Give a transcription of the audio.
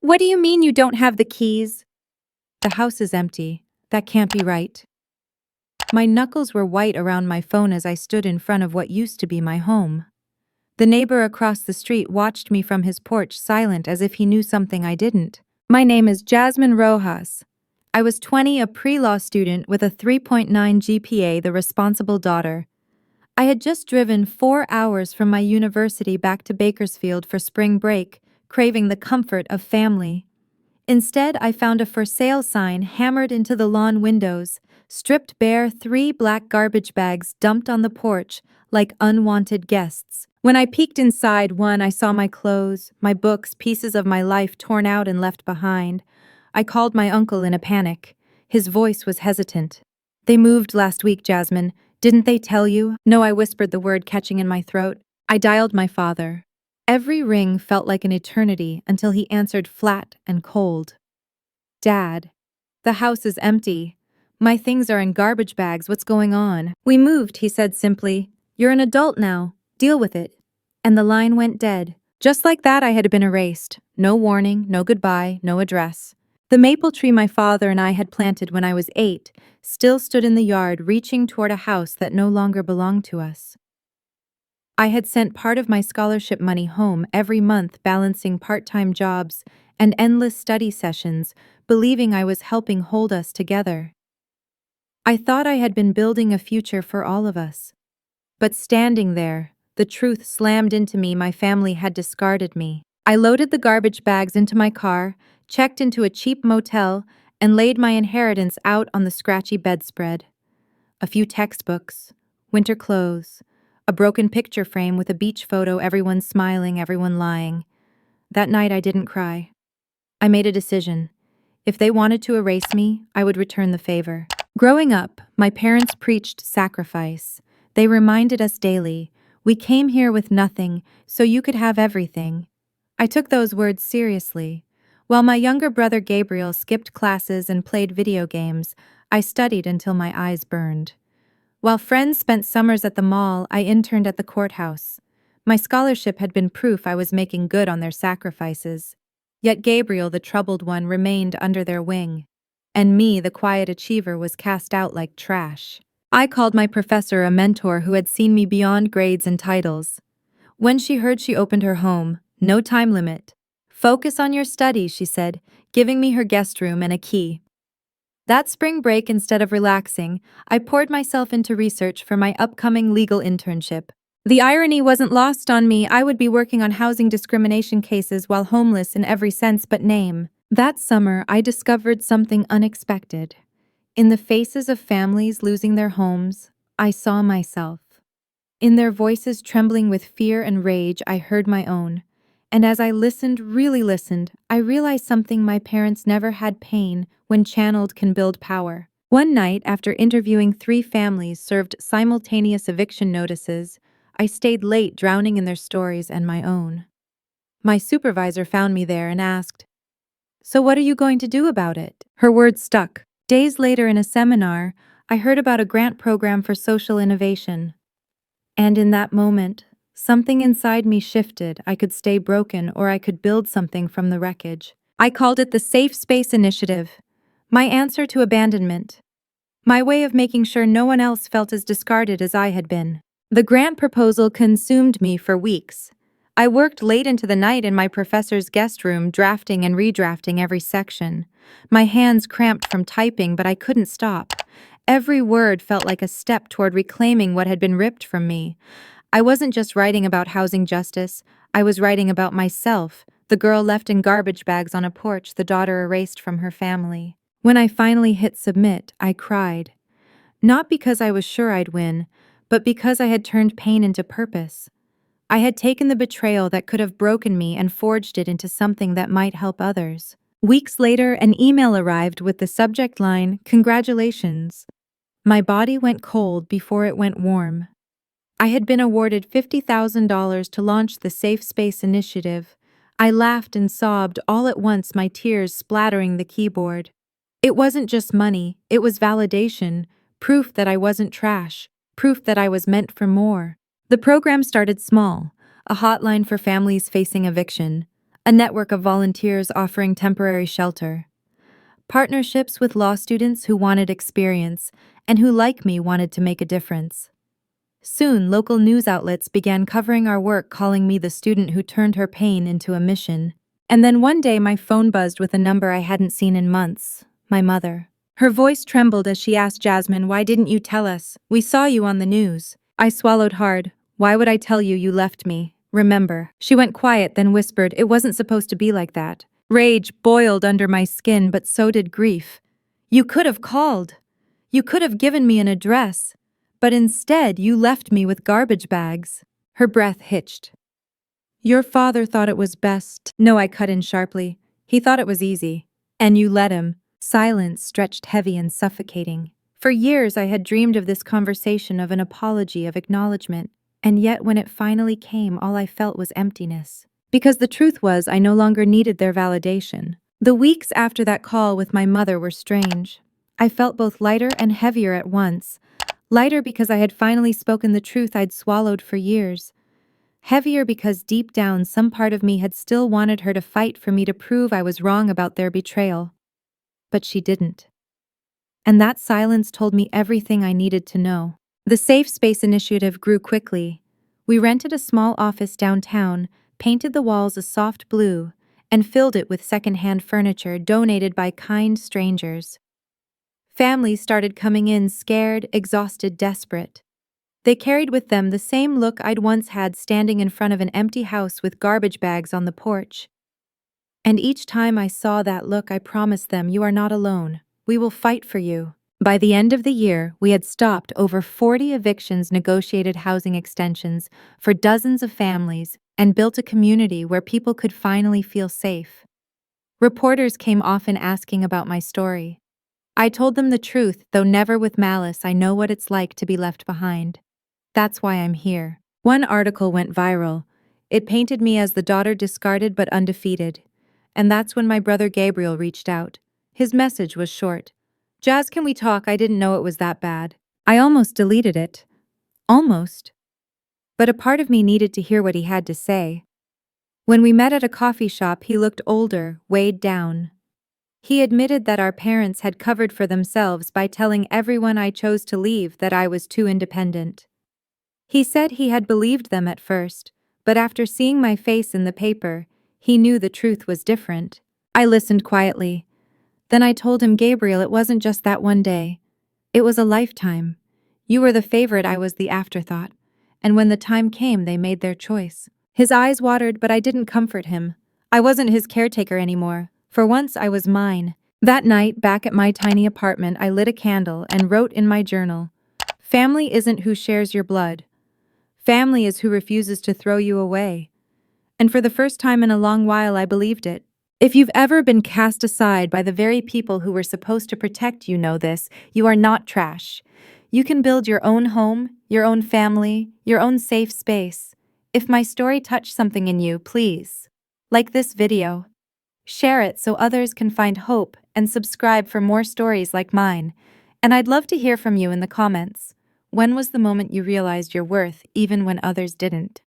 What do you mean you don't have the keys? The house is empty. That can't be right. My knuckles were white around my phone as I stood in front of what used to be my home. The neighbor across the street watched me from his porch, silent as if he knew something I didn't. My name is Jasmine Rojas. I was 20, a pre-law student with a 3.9 GPA, the responsible daughter. I had just driven 4 hours from my university back to Bakersfield for spring break, craving the comfort of family. Instead, I found a for sale sign hammered into the lawn windows, stripped bare 3 black garbage bags dumped on the porch like unwanted guests. When I peeked inside one, I saw my clothes, my books, pieces of my life torn out and left behind. I called my uncle in a panic. His voice was hesitant. "They moved last week, Jasmine. Didn't they tell you?" "No," I whispered, the word catching in my throat. I dialed my father. Every ring felt like an eternity until he answered flat and cold. "Dad, the house is empty. My things are in garbage bags. What's going on?" "We moved," he said simply. "You're an adult now. Deal with it." And the line went dead. Just like that, I had been erased. No warning, no goodbye, no address. The maple tree my father and I had planted when I was 8 still stood in the yard, reaching toward a house that no longer belonged to us. I had sent part of my scholarship money home every month, balancing part-time jobs and endless study sessions, believing I was helping hold us together. I thought I had been building a future for all of us. But standing there, the truth slammed into me: my family had discarded me. I loaded the garbage bags into my car, checked into a cheap motel, and laid my inheritance out on the scratchy bedspread. A few textbooks, winter clothes, a broken picture frame with a beach photo, everyone smiling, everyone lying. That night I didn't cry. I made a decision. If they wanted to erase me, I would return the favor. Growing up, my parents preached sacrifice. They reminded us daily, "We came here with nothing, so you could have everything." I took those words seriously. While my younger brother Gabriel skipped classes and played video games, I studied until my eyes burned. While friends spent summers at the mall, I interned at the courthouse. My scholarship had been proof I was making good on their sacrifices. Yet Gabriel, the troubled one, remained under their wing. And me, the quiet achiever, was cast out like trash. I called my professor, a mentor who had seen me beyond grades and titles. When she heard, she opened her home. No time limit. "Focus on your studies," she said, giving me her guest room and a key. That spring break, instead of relaxing, I poured myself into research for my upcoming legal internship. The irony wasn't lost on me. I would be working on housing discrimination cases while homeless in every sense but name. That summer, I discovered something unexpected. In the faces of families losing their homes, I saw myself. In their voices trembling with fear and rage, I heard my own. And as I listened, really listened, I realized something: my parents never had pain. When channeled, can build power. One night, after interviewing 3 families served simultaneous eviction notices, I stayed late, drowning in their stories and my own. My supervisor found me there and asked, "So what are you going to do about it?" Her words stuck. Days later, in a seminar, I heard about a grant program for social innovation. And in that moment, something inside me shifted. I could stay broken, or I could build something from the wreckage. I called it the Safe Space Initiative. My answer to abandonment. My way of making sure no one else felt as discarded as I had been. The grant proposal consumed me for weeks. I worked late into the night in my professor's guest room, drafting and redrafting every section. My hands cramped from typing, but I couldn't stop. Every word felt like a step toward reclaiming what had been ripped from me. I wasn't just writing about housing justice, I was writing about myself, the girl left in garbage bags on a porch, the daughter erased from her family. When I finally hit submit, I cried. Not because I was sure I'd win, but because I had turned pain into purpose. I had taken the betrayal that could have broken me and forged it into something that might help others. Weeks later, an email arrived with the subject line, "Congratulations." My body went cold before it went warm. I had been awarded $50,000 to launch the Safe Space Initiative. I laughed and sobbed all at once, my tears splattering the keyboard. It wasn't just money, it was validation, proof that I wasn't trash, proof that I was meant for more. The program started small, a hotline for families facing eviction, a network of volunteers offering temporary shelter, partnerships with law students who wanted experience and who, like me, wanted to make a difference. Soon, local news outlets began covering our work, calling me the student who turned her pain into a mission. And then one day my phone buzzed with a number I hadn't seen in months, my mother. Her voice trembled as she asked Jasmine, "Why didn't you tell us? We saw you on the news." I swallowed hard. "Why would I tell you? You left me. Remember." She went quiet, then whispered, "It wasn't supposed to be like that." Rage boiled under my skin, but so did grief. "You could have called. You could have given me an address. But instead, you left me with garbage bags." Her breath hitched. "Your father thought it was best." "No," I cut in sharply. "He thought it was easy. And you let him." Silence stretched heavy and suffocating. For years I had dreamed of this conversation, of an apology, of acknowledgement, and yet when it finally came, all I felt was emptiness. Because the truth was, I no longer needed their validation. The weeks after that call with my mother were strange. I felt both lighter and heavier at once. Lighter because I had finally spoken the truth I'd swallowed for years. Heavier because deep down some part of me had still wanted her to fight for me, to prove I was wrong about their betrayal. But she didn't. And that silence told me everything I needed to know. The Safe Space initiative grew quickly. We rented a small office downtown, painted the walls a soft blue, and filled it with secondhand furniture donated by kind strangers. Families started coming in, scared, exhausted, desperate. They carried with them the same look I'd once had, standing in front of an empty house with garbage bags on the porch. And each time I saw that look, I promised them, "You are not alone. We will fight for you." By the end of the year, we had stopped over 40 evictions, negotiated housing extensions for dozens of families, and built a community where people could finally feel safe. Reporters came often asking about my story. I told them the truth, though never with malice. I know what it's like to be left behind. That's why I'm here. One article went viral. It painted me as the daughter discarded but undefeated. And that's when my brother Gabriel reached out. His message was short. "Jazz, can we talk? I didn't know it was that bad." I almost deleted it. Almost. But a part of me needed to hear what he had to say. When we met at a coffee shop, he looked older, weighed down. He admitted that our parents had covered for themselves by telling everyone I chose to leave that I was too independent. He said he had believed them at first, but after seeing my face in the paper, he knew the truth was different. I listened quietly. Then I told him, "Gabriel, it wasn't just that one day. It was a lifetime. You were the favorite, I was the afterthought. And when the time came, they made their choice." His eyes watered, but I didn't comfort him. I wasn't his caretaker anymore. For once, I was mine. That night, back at my tiny apartment, I lit a candle and wrote in my journal, "Family isn't who shares your blood. Family is who refuses to throw you away." And for the first time in a long while, I believed it. If you've ever been cast aside by the very people who were supposed to protect you, know this: you are not trash. You can build your own home, your own family, your own safe space. If my story touched something in you, please like this video. Share it so others can find hope, and subscribe for more stories like mine. And I'd love to hear from you in the comments. When was the moment you realized your worth, even when others didn't?